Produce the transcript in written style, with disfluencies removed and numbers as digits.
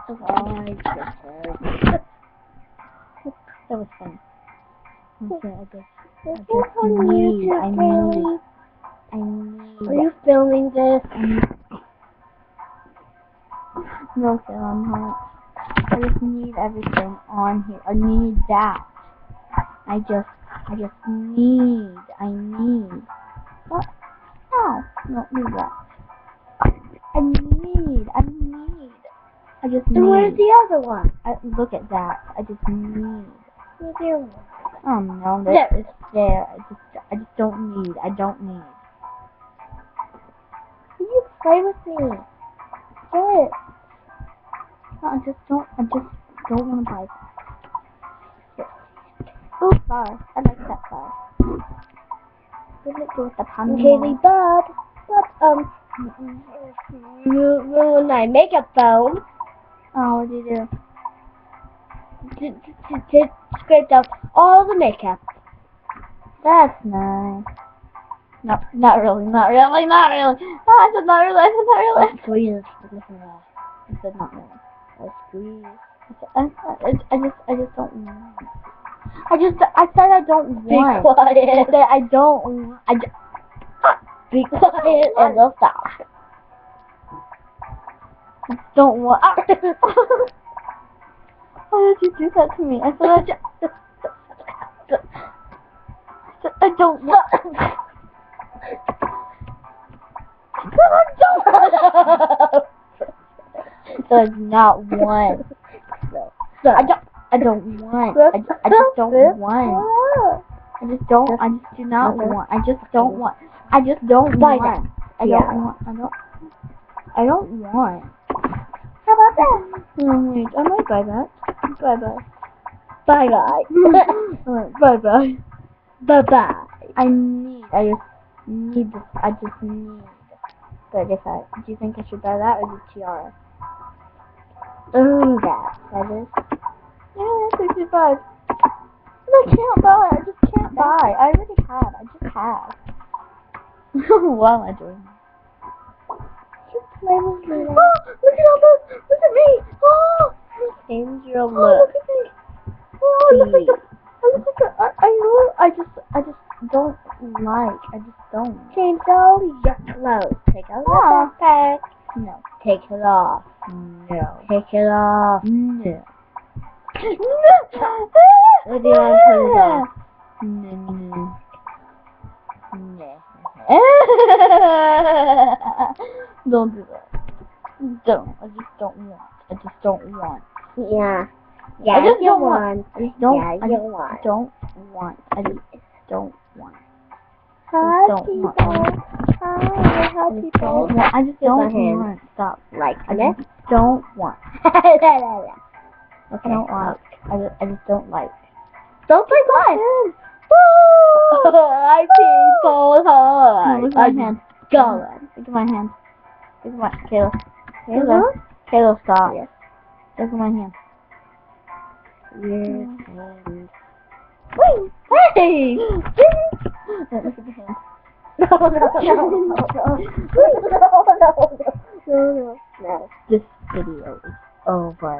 Bye. That was fun. Okay, I need. Are you filming this? No, sir, I'm not. I just need everything on here. I need that. I need. What? No, not need that. I need. I just need. And where's the other one? Look at that. I just need. Where's the other one? Oh no, that is there. I just don't need. I don't need. Will you play with me? Do it. No, I just don't want to buy that. Ooh, flower. I like that flower. What did it do with the panda? Kaylee, Bob, when I make a phone, Oh, what did you do? to scrape out all the makeup. That's nice. No, not really. No, I said not really. Oh, squeeze. I said not really. Oh, squeeze. I just don't want. I said I don't Be want. quiet. I said I don't want. Be quiet and they'll stop. I don't want. Why did you do that to me? I said I don't want. Does not want. I don't want. I just don't want. I just do not want. I just don't want. I just don't want. I don't want. How about that? Wait, I might buy that. Bye bye. Bye, guys. Bye bye. Bye-bye. I just need this. I just need. But I guess do you think I should buy that or the tiara? That. That is. Yeah, that's 65. I can't buy. I just can't buy. I already have. I just have. What am I doing? Just play with me. Oh, look at all those. Look at me. Oh, Change your oh, look. look at me. Oh, I look like I know. I just don't like. I just don't. Change all your clothes. Take out your backpack. No. Take it off. No. Take it off. No. Or do you want to put it off? No. Don't do that. Don't. I just don't want. I just don't want. Yeah. I Yeah, just you don't want. I just don't. Yeah, I you just want. don't want. I just don't want. Hi, don't people. want. Hi, people. I just Give don't my hand. want. Stop. Like I this? just don't want. Okay. I don't like. I just don't like. Don't take my hand. Hi, people. Hi. Look at my hand. Going. Look at my hand. Look at my Kayla. Kayla? Kayla, stop. Yes. Look at my hand. Your hand. Wait. Hey. Look at the hand. No. This video is over.